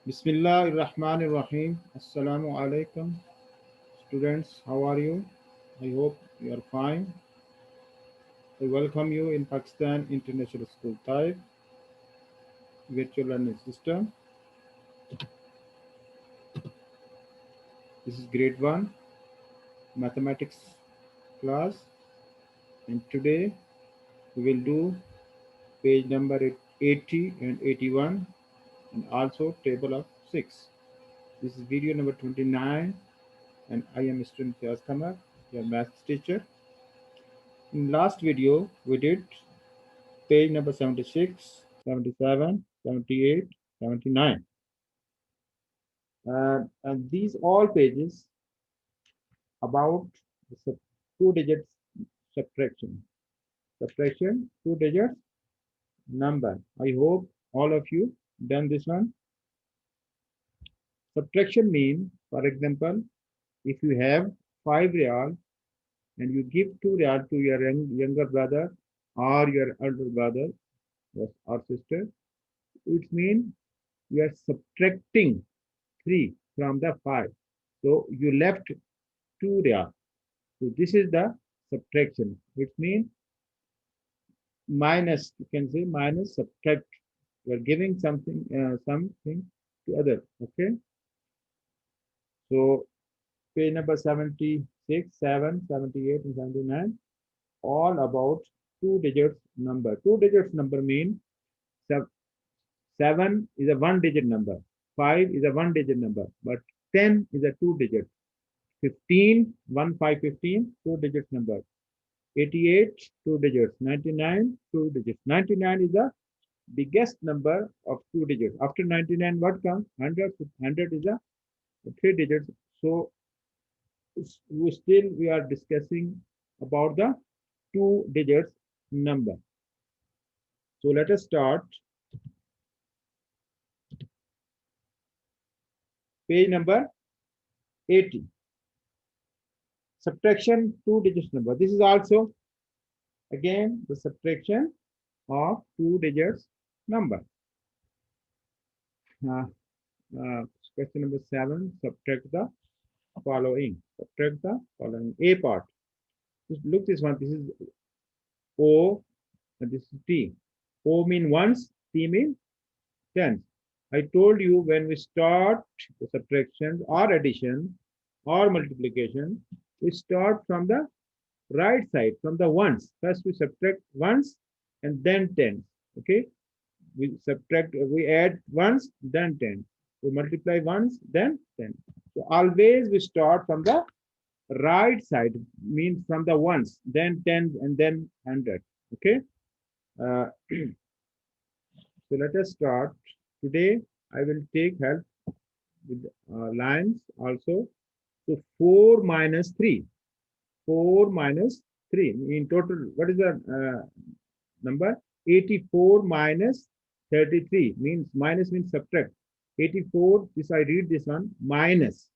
Bismillahirrahmanirrahim. Assalamu alaikum. Students, how are you? I hope you are fine. I welcome you in Pakistan International School Type Virtual Learning System. This is grade 1 mathematics class, and today we will do page number 80 and 81 and also table of 6. This is video number 29, and I am student Fiaz Kamar, your math teacher. In last video, we did page number 76, 77, 78, 79. And these all pages about the two digits subtraction. Subtraction, two digits number. I hope all of you done this one. Subtraction mean, for example, if you have 5 real and you give 2 real to your younger brother or your elder brother or sister, it means you are subtracting 3 from the 5. So you left 2 real. So this is the subtraction, which means minus, you can say minus subtract. You are giving something to other. Okay. So page number 76, 7, 78, and 79, all about two digits number. Two digits number mean 7 is a one digit number, 5 is a one digit number, but 10 is a two digit. 15, 1, 5, 15, two digits number. 88, two digits. 99, two digits. 99 is the biggest number of two digits. After 99, what comes? 100. 100 is a three digits. So we are discussing about the two digits number. So let us start. Page number 80. Subtraction two digits number. This is also again the subtraction of two digits number. Uh, Question number 7. Subtract the following. Subtract the following. A part. Just look this one. This is O and this is T. O mean once, T mean tens. I told you when we start the subtraction or addition or multiplication, we start from the right side, from the ones. First we subtract ones and then tens. Okay. We add ones, then 10. We multiply ones, then 10. So always we start from the right side, means from the ones, then 10, and then 100. Okay. Uh, so let us start. Today I will take help with lines also. So 4 minus 3. 4 minus 3. In total, what is the number? 84 minus 33 means minus means subtract. 84, this I read this one minus.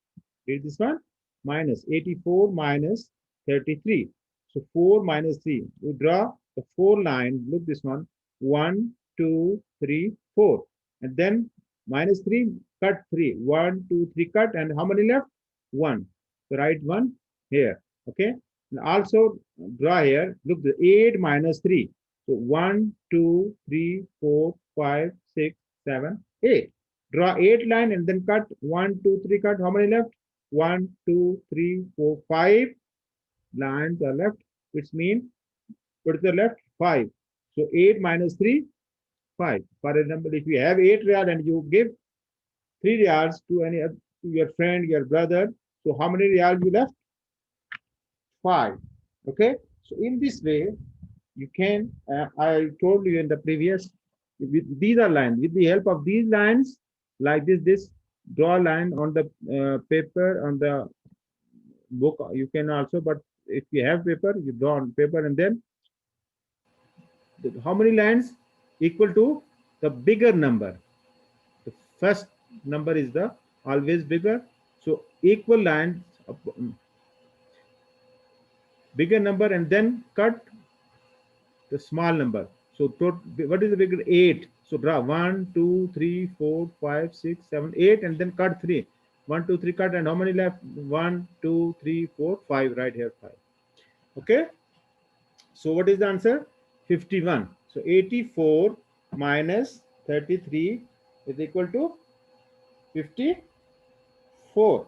Read this one minus 84 minus 33. So 4 minus 3. We draw the 4 line. Look this one. 1, 2, 3, 4. And then minus 3, cut 3. 1, 2, 3, cut. And how many left? 1. So write 1 here. Okay. And also draw here. Look, the 8 minus 3. So 1, 2, 3, 4, 5, 6, 7, 8. Draw 8 line and then cut 1, 2, 3, cut. How many left? 1, 2, 3, 4, 5 lines are left, which means what is the left? 5. So 8 minus 3, 5. For example, if you have 8 real and you give 3 reals to any to your friend, your brother, so how many reals you left? 5. Okay. So in this way, you can, I told you in the previous, these are lines. With the help of these lines, like this, draw a line on the paper, on the book. You can also, but if you have paper, you draw on paper and then how many lines equal to the bigger number. The first number is the always bigger. So equal lines, bigger number and then cut the small number. So what is the bigger? 8. So draw 1, 2, 3, 4, 5, 6, 7, 8, and then cut 3. 1, 2, 3, cut, and how many left? 1, 2, 3, 4, 5. Right here, 5. Okay. So what is the answer? 51. So 84 minus 33 is equal to 54.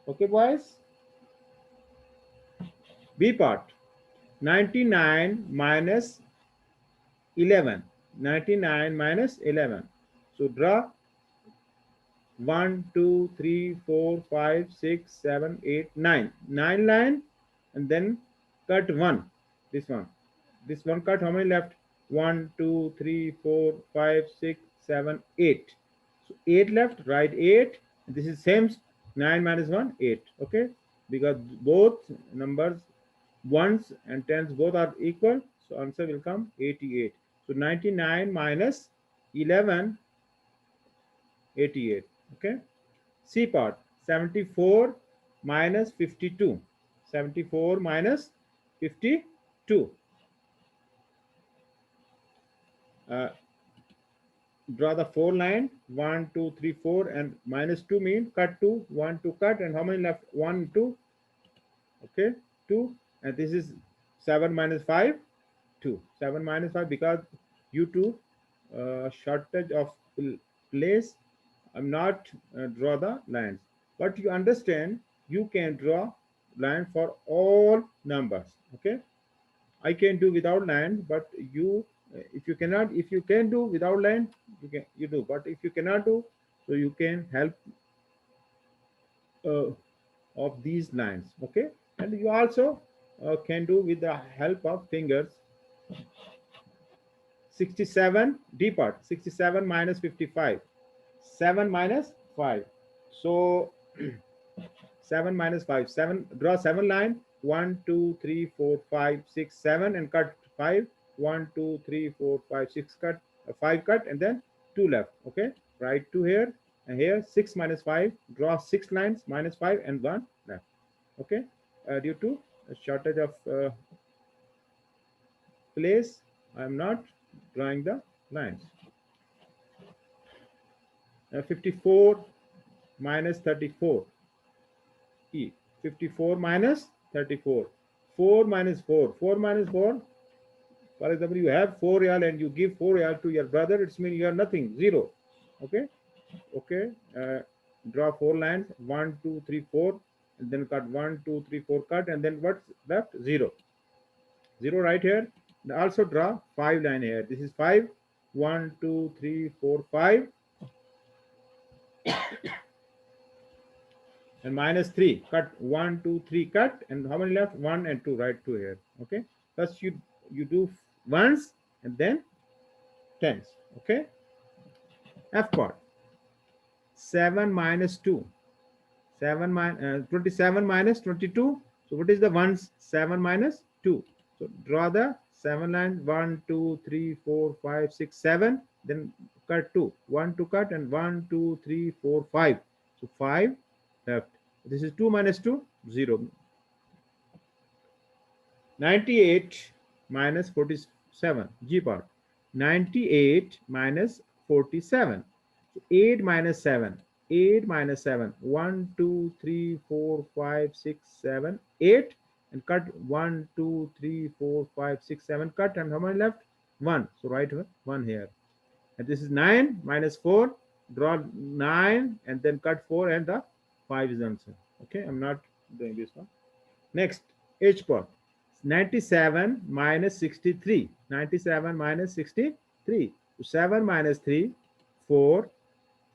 Okay, boys. B part. 99 minus 11. 99 minus 11. So draw 1, 2, 3, 4, 5, 6, 7, 8, 9. 9 line, and then cut 1. This one. This one cut. How many left? 1, 2, 3, 4, 5, 6, 7, 8. So 8 left. Write 8. This is same. 9 minus 1, 8. Okay. Because both numbers, ones and tens, both are equal. So answer will come 88. So 99 minus 11, 88. Okay. C part. 74 minus 52. 74 minus 52. Draw the 4 line. 1, 2, 3, 4, and minus 2 mean cut 2. 1, 2, cut, and how many left? 1, 2. Okay, 2. And this is 7 minus 5, 2. 7 minus 5, because due to shortage of place, I'm not draw the lines. But you understand, you can draw line for all numbers. Okay, I can do without line, but you, if you cannot, if you can do without line, you do. But if you cannot do, so you can help uh, of these lines. Okay, and you also can do with the help of fingers. 67 D part. 67 minus 55. 7 minus 5. So 7 minus 5. 7. Draw 7 line. 1, 2, 3, 4, 5, 6, 7, and cut 5. 1, 2, 3, 4, 5, 6 cut. 5 cut, and then 2 left. Okay. Write 2 here and here. 6 minus 5. Draw 6 lines. Minus 5 and 1 left. Okay. Due to a shortage of place, I am not drawing the lines. 54 minus 34. E. 54 minus 34. 4 minus 4. 4 minus 4. For example, you have 4 real and you give 4 real to your brother. It's mean you have nothing. 0. Okay. Okay. Draw 4 lines. 1, 2, 3, 4. And then cut 1, 2, 3, 4 cut. And then what's left? 0. 0 right here. And also draw 5 line here. This is 5. 1, 2, 3, 4, 5. And minus 3. Cut 1, 2, 3. Cut. And how many left? 1 and 2. Write 2 here. Okay. First you do ones and then tens. Okay. F part. 7 minus 2. 27 minus 22. So what is the ones? 7 minus 2. So draw the 7 line. 1, 2, 3, 4, 5, 6, 7. Then cut 2. 1 to cut, and 1, 2, 3, 4, 5. So 5 left. This is 2 minus 2, 0. 98 minus 47. G part. 98 minus 47. So 8 minus 7. 8 minus 7. 1, 2, 3, 4, 5, 6, 7, 8. And cut 1, 2, 3, 4, 5, 6, 7. Cut, and how many left? 1. So write 1 here. And this is 9 minus 4. Draw 9 and then cut 4, and the 5 is the answer. Okay, I'm not doing this one. Next, H part. 97 minus 63. 97 minus 63. So 7 minus 3, 4.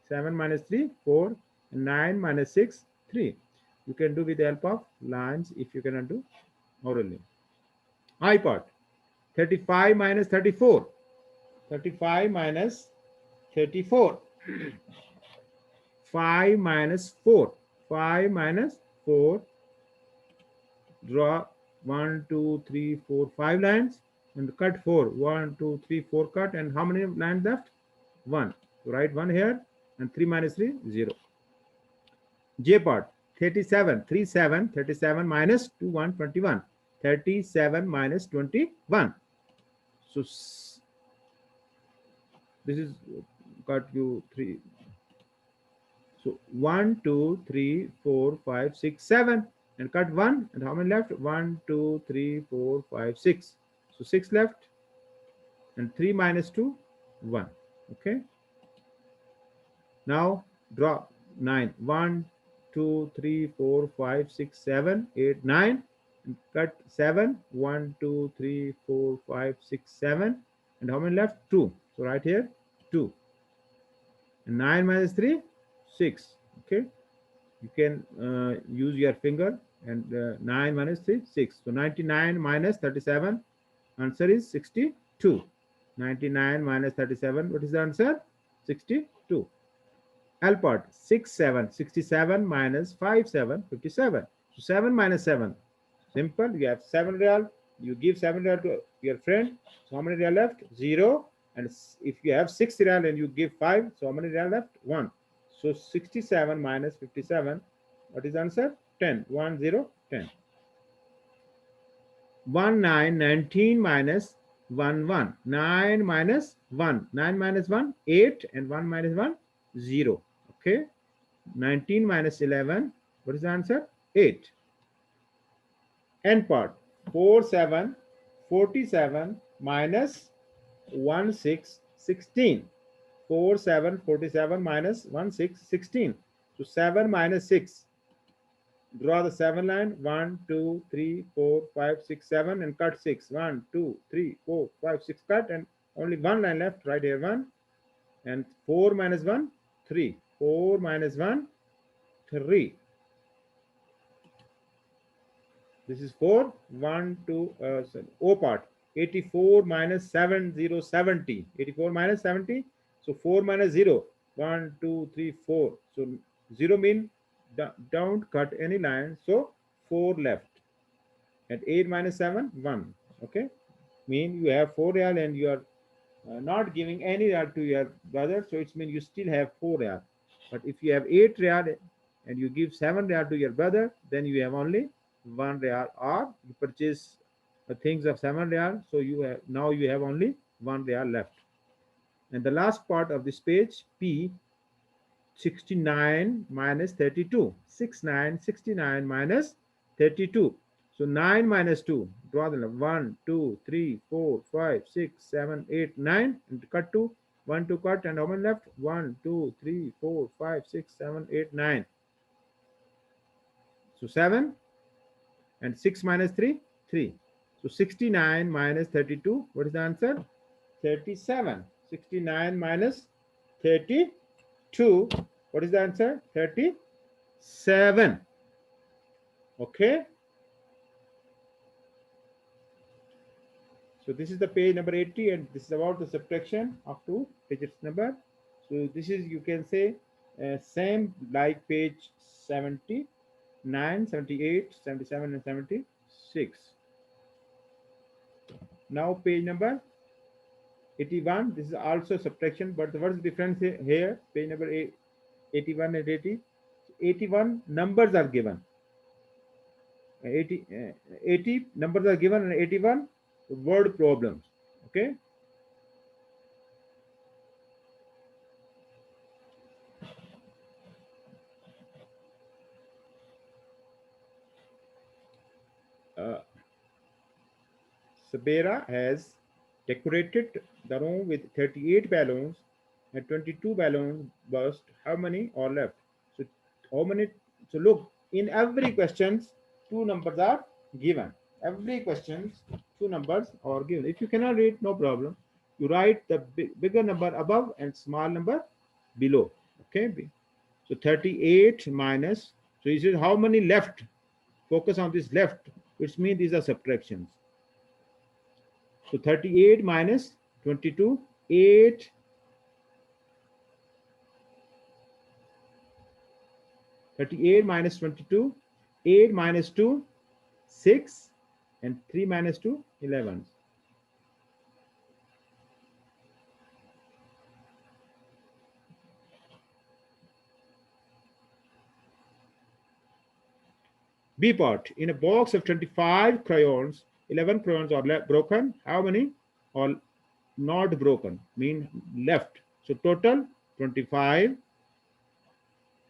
7 minus 3, 4. And 9 minus 6, 3. You can do with the help of lines if you cannot do orally. I part. 35 minus 34. 35 minus 34. 5 minus 4. 5 minus 4. Draw 1, 2, 3, 4, 5 lines and cut 4. 1, 2, 3, 4 cut, and how many lines left? 1. So write 1 here, and 3 minus 3, 0. J part. 37. 37. 37 minus 2, 1, 21. 37 minus 21. So This is cut you 3. So 1, 2, 3, 4, 5, 6, 7, and cut 1. And how many left? 1, 2, 3, 4, 5, 6. So 6 left, and 3 minus 2, 1. Okay. Now draw 9. 1, 2, 3, 4, 5, 6, 7, 8, 9. And cut 7. 1, 2, 3, 4, 5, 6, 7. And how many left? 2. So right here, 2. And 9 minus 3, 6. Okay. You can use your finger, and 9 minus 3, 6. So 99 minus 37, answer is 62. 99 minus 37, what is the answer? 62. L part 6, 7. 67 minus 5, 7, 57. So 7 minus 7, simple. You have 7 real. You give 7 real to your friend. So how many real left? 0. And if you have 6 real and you give 5, so how many real left? 1. So 67 minus 57, what is the answer? 10. 1, 0, 10. 1, 9, 19 minus 1, 1. 9 minus 1. 9 minus 1, 8. And 1 minus 1, 0. Okay. 19 minus 11, what is the answer? 8. N part 4, 7, 47 minus 1, 6, 16. 4, 7, 47 minus 1, 6, 16. So 7 minus 6. Draw the 7 line. 1, 2, 3, 4, 5, 6, 7, and cut 6. 1, 2, 3, 4, 5, 6, cut, and only one line left. Right here 1. And 4 minus 1, 3. 4 minus 1, 3. This is 4. 1, 2, O part. 84 minus 70, 70. 84 minus 70. So 4 minus 0. 1, 2, 3, 4. So 0 mean don't cut any line. So 4 left. And 8 minus 7, 1. Okay. Mean you have 4 real and you are not giving any real to your brother. So it means you still have 4 real. But if you have 8 real and you give 7 real to your brother, then you have only 1 real, or you purchase things of 7 real. So you have now you have only 1 real left. And the last part of this page, P, 69 minus 32. 69, 69 minus 32. So 9 minus 2. Draw the line. 1, 2, 3, 4, 5, 6, 7, 8, 9. And cut 2. 1 to cut. And how many left? 1, 2, 3, 4, 5, 6, 7, 8, 9. So 7. And 6 minus 3, 3. So 69 minus 32. What is the answer? 37. 69 minus 32. What is the answer? 37. Okay. So this is the page number 80, and this is about the subtraction of two digits number. So this is, you can say, same like page 79, 78, 77, and 76. Now page number 81. This is also subtraction, but what's the difference here? Page number 81 and 80. 81 numbers are given. 80 numbers are given, and 81 word problems. Okay. Sabera has decorated the room with 38 balloons, and 22 balloons burst. How many are left? So how many? So look, in every questions, two numbers are given. Every questions, two numbers are given. If you cannot read, no problem. You write the bigger number above and small number below. Okay. So 38 minus. So you see how many left? Focus on this left, which means these are subtractions. So 38 minus 22, 8. 38 minus 22, 8 minus 2, 6, and 3 minus 2, 11. B part. In a box of 25 crayons, 11 crayons are broken. How many are not broken, mean left. So total 25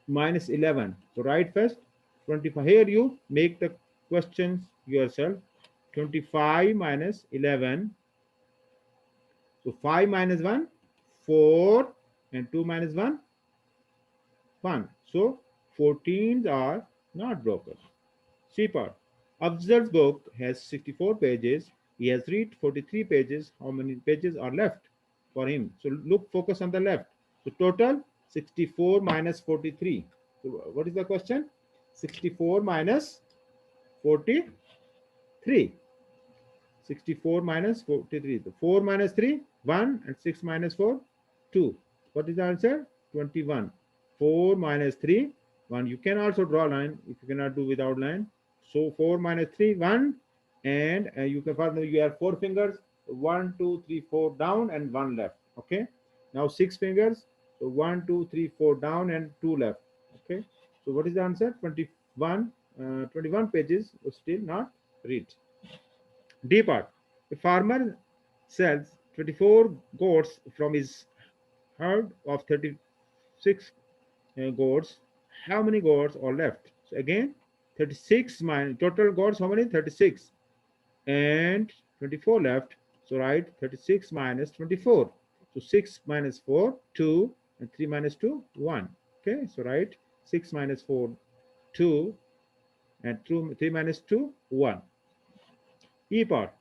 minus 11. So write first 25. Here you make the questions yourself. 25 minus 11. So 5 minus 1, 4, and 2 minus 1, 1. So 14s are not broken. C part. Afzal's book has 64 pages. He has read 43 pages. How many pages are left for him? So look, focus on the left. So total 64 minus 43. So what is the question? 64 minus 43. 64 minus 43. So 4 minus 3, 1, and 6 minus 4, 2. What is the answer? 21. 4 minus 3, 1. You can also draw a line if you cannot do without line. So 4 minus 3, 1. And you can find you have 4 fingers. 1, 2, 3, 4 down and 1 left. Okay. Now 6 fingers. So 1, 2, 3, 4 down and 2 left. Okay. So what is the answer? 21. 21 pages still not read. D part. A farmer sells 24 goats from his herd of 36 goats. How many goats are left? So again, 36 minus total goats, how many? 36. And 24 left. So write 36 minus 24. So 6 minus 4, 2. And 3 minus 2, 1. Okay, so write 6 minus 4, 2. And 3 minus 2, 1. E part.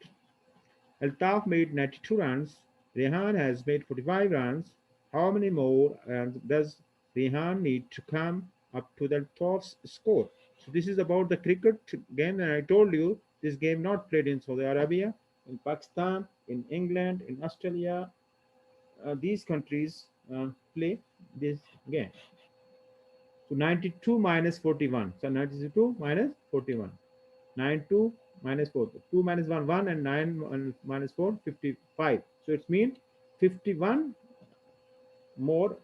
Altaf made 92 runs. Rehan has made 45 runs. How many more runs does Rehan need to come up to the Altaf's score? So this is about the cricket game, and I told you this game not played in Saudi Arabia, in Pakistan, in England, in Australia. These countries play this game. So 92 minus 41. So 92 minus 41. 92 minus 4. 2 minus 1, 1, and 9 minus 4, 55. So it means 51 more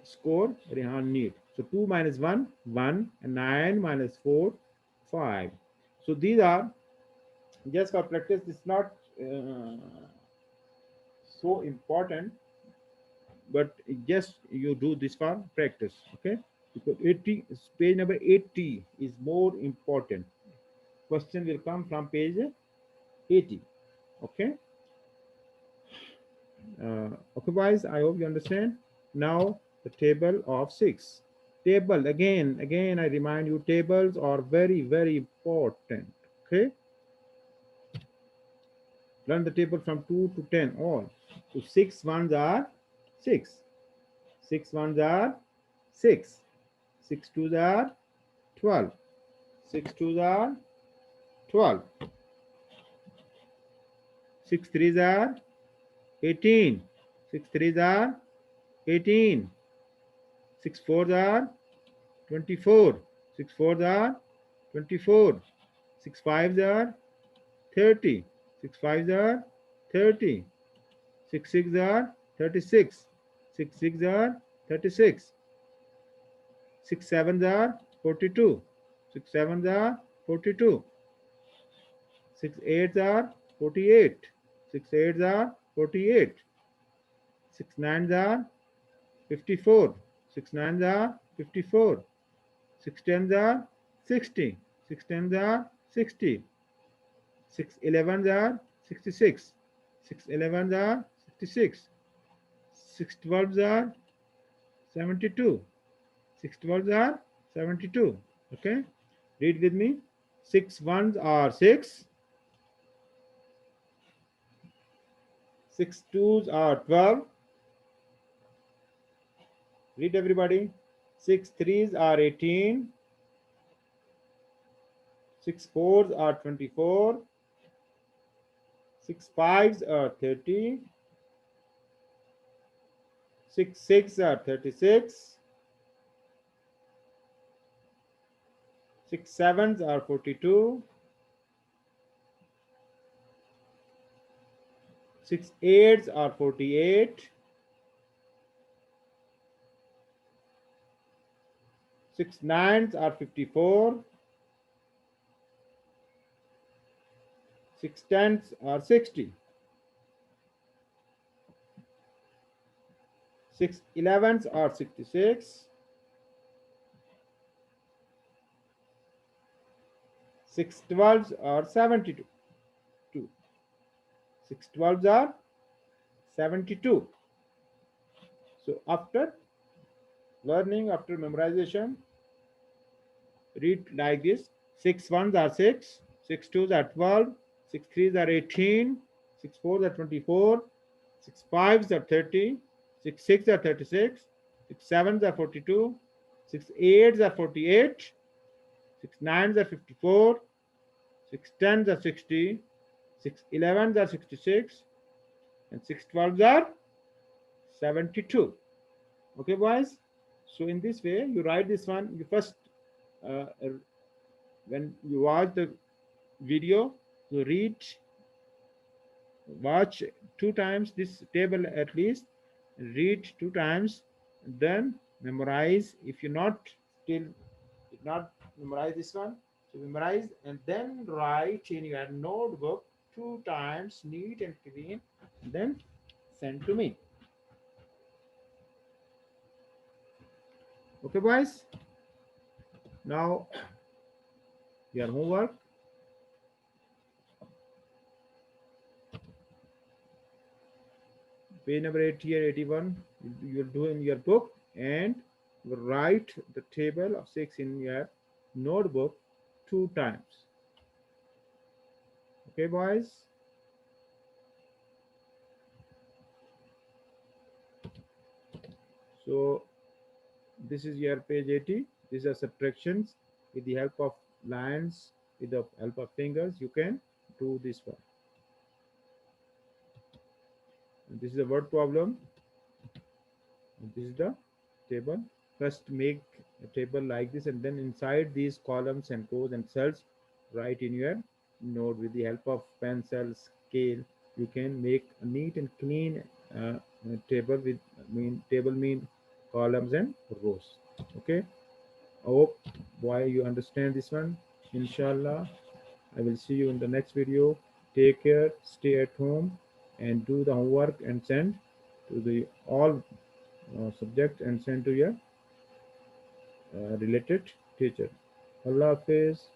score Rehan need. So 2 minus 1, 1, and 9 minus 4, 5. So these are just for practice. It's not so important, but just you do this for practice. Okay, because 80, page number 80 is more important. Question will come from page 80. Okay. Okay, guys, I hope you understand. Now the table of 6. Table, again, I remind you, tables are very, very important. Okay. Learn the table from 2 to 10 all. So 6 ones are 6. 6 ones are 6. 6 twos are 12. 6 twos are 12. 6 threes are 18. 6 threes are 18. 6 fours are 24. 6 fours are 24. 6 fives are 30. 6 fives are 30. 6 six are 36. 6 six are 36. 6 sevens are 42. 6 sevens are 42. 6 eights are 48. 6 eights are 48. 6 nines are 54. 6 nines are 54. 6 tens are 60. 6 tens are 60. 6 elevens are 66. 6 elevens are 66. 6 twelves are 72. 6 twelves are 72. Okay, read with me. 6 ones are 6. 6 twos are 12. Read, everybody. 6 threes are 18. 6 fours are 24. 6 fives are 30. 6 six are 36. 6 sevens are 42. 6 eights are 48. 6 nines are 54. 6 tens are 60. 6 11s are 66. 6 12s are 72. 6 12s are 72. So after learning, after memorization, read like this: 6 ones are 6, 6 twos are 12, 6 threes are 18, 6 fours are 24, 6 fives are 30, 6 six are 36, 6 sevens are 42, 6 eights are 48, 6 nines are 54, 6 tens are 60, 6 elevens are 66, and 6 12s are 72. Okay, boys? So in this way, you write this one. You first, uh, when you watch the video, you read, watch 2 times this table at least, read 2 times, then memorize. If you not still did not memorize this one, so memorize and then write in your notebook 2 times, neat and clean, and then send to me. Okay, boys? Now your homework. Page number 80 or 81, you'll do in your book, and write the table of 6 in your notebook 2 times. Okay, boys? So this is your page 80. These are subtractions with the help of lines, with the help of fingers. You can do this one. And this is a word problem. And this is the table. First make a table like this, and then inside these columns and rows and cells, write in your note with the help of pencil, scale. You can make a neat and clean table with mean columns and rows. Okay. I hope why you understand this one. Inshallah, I will see you in the next video. Take care, stay at home, and do the homework and send to the all subject and send to your related teacher. Allah Hafiz.